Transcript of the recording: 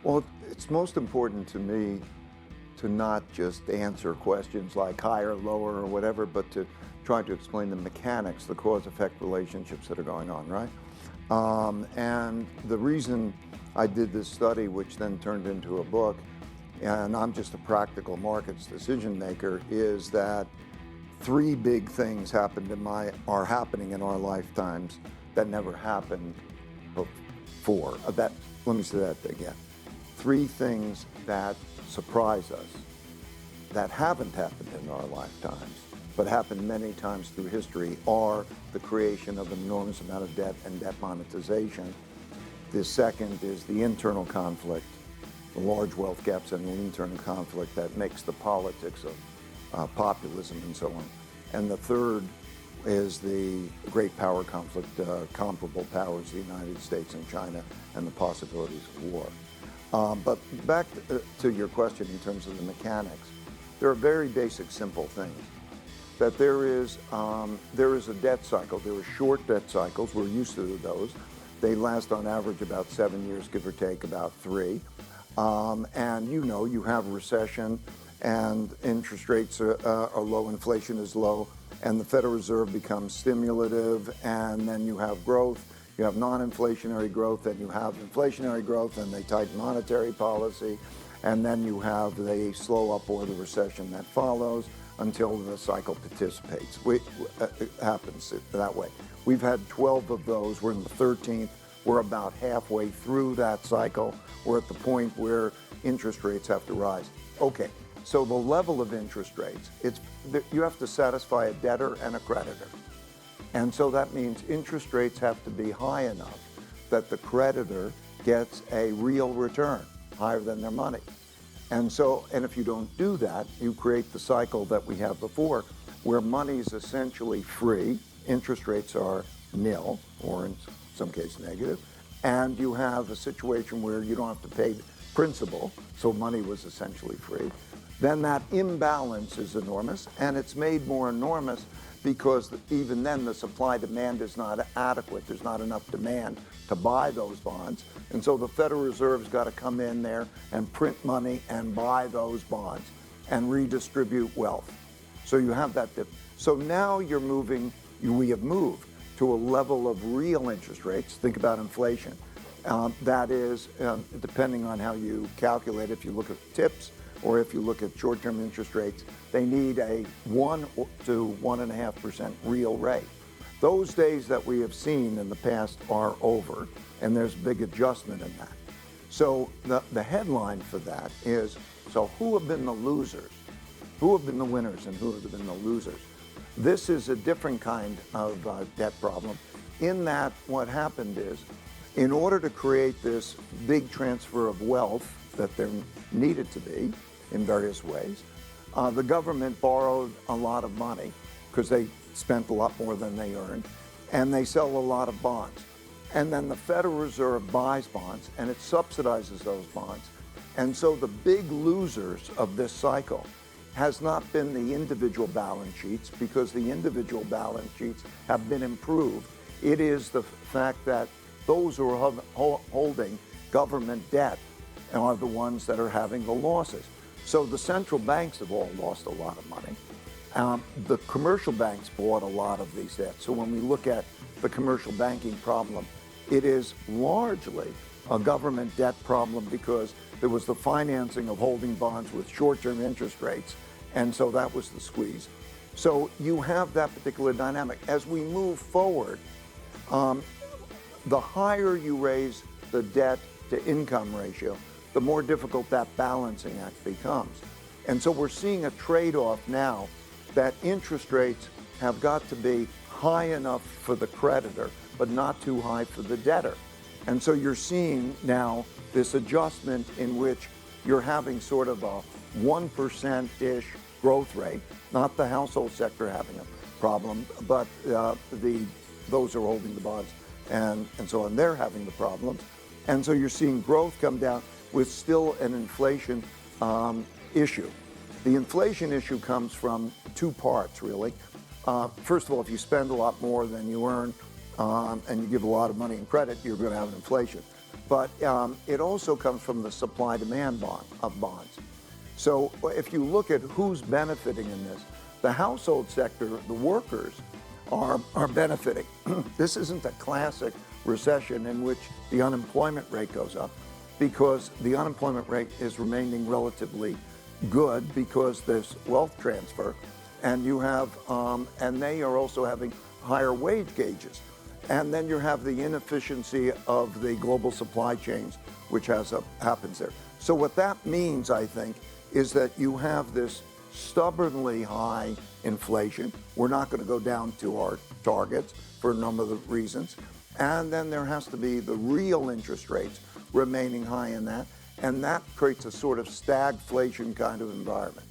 Well, it's most important to me to not just answer questions like higher, lower, or whatever, but to try to explain the mechanics, the cause-effect relationships that are going on, right? And the reason I did this study, which then turned into a book, and I'm just a practical markets decision maker, is that three big things are happening in our lifetimes that never happened before. Let me say that again. Three things that surprise us that haven't happened in our lifetimes, but happened many times through history, are the creation of an enormous amount of debt and debt monetization. The second is the internal conflict, the large wealth gaps and the internal conflict that makes the politics of populism and so on. And the third is the great power conflict, comparable powers, the United States and China, and the possibilities of war. But back to your question in terms of the mechanics, there are very basic, simple things. That there is a debt cycle. There are short debt cycles. We're used to those. They last on average about 7 years, give or take about 3. And you have recession, and interest rates are low, inflation is low, and the Federal Reserve becomes stimulative, and then you have growth. You have non-inflationary growth, and you have inflationary growth, and they tighten monetary policy, and then you have the slow up or the recession that follows until the cycle participates. It happens that way. We've had 12 of those. We're in the 13th. We're about halfway through that cycle. We're at the point where interest rates have to rise. Okay, so the level of interest rates, you have to satisfy a debtor and a creditor. And so that means interest rates have to be high enough that the creditor gets a real return, higher than their money. And if you don't do that, you create the cycle that we have before, where money is essentially free, interest rates are nil, or in some case negative, and you have a situation where you don't have to pay principal, so money was essentially free. Then that imbalance is enormous, and it's made more enormous because even then the supply-demand is not adequate. There's not enough demand to buy those bonds. And so the Federal Reserve's got to come in there and print money and buy those bonds and redistribute wealth. So you have that dip. So now we have moved to a level of real interest rates. Think about inflation. That is, depending on how you calculate, if you look at tips, or if you look at short-term interest rates, they need a 1 to 1.5% real rate. Those days that we have seen in the past are over, and there's a big adjustment in that. So the headline for that is, so who have been the losers? Who have been the winners and who have been the losers? This is a different kind of debt problem, in that what happened is, in order to create this big transfer of wealth that there needed to be, in various ways. The government borrowed a lot of money because they spent a lot more than they earned, and they sell a lot of bonds. And then the Federal Reserve buys bonds, and it subsidizes those bonds. And so the big losers of this cycle has not been the individual balance sheets, because the individual balance sheets have been improved. It is the fact that those who are holding government debt are the ones that are having the losses. So the central banks have all lost a lot of money. The commercial banks bought a lot of these debts. So when we look at the commercial banking problem, it is largely a government debt problem, because there was the financing of holding bonds with short-term interest rates, and so that was the squeeze. So you have that particular dynamic. As we move forward, the higher you raise the debt to income ratio, the more difficult that balancing act becomes. And so we're seeing a trade-off now that interest rates have got to be high enough for the creditor, but not too high for the debtor. And so you're seeing now this adjustment in which you're having sort of a 1%-ish growth rate, not the household sector having a problem, but those who are holding the bonds and so on, they're having the problems. And so you're seeing growth come down with still an inflation issue. The inflation issue comes from two parts, really. First of all, if you spend a lot more than you earn and you give a lot of money in credit, you're going to have an inflation. but it also comes from the supply-demand of bonds. So if you look at who's benefiting in this, the household sector, the workers, are benefiting. This isn't a classic recession in which the unemployment rate goes up, because the unemployment rate is remaining relatively good because there's wealth transfer, and you have, and they are also having higher wage gauges. And then you have the inefficiency of the global supply chains, which happens there. So what that means, I think, is that you have this stubbornly high inflation. We're not going to go down to our targets for a number of reasons. And then there has to be the real interest rates remaining high in that. And that creates a sort of stagflation kind of environment.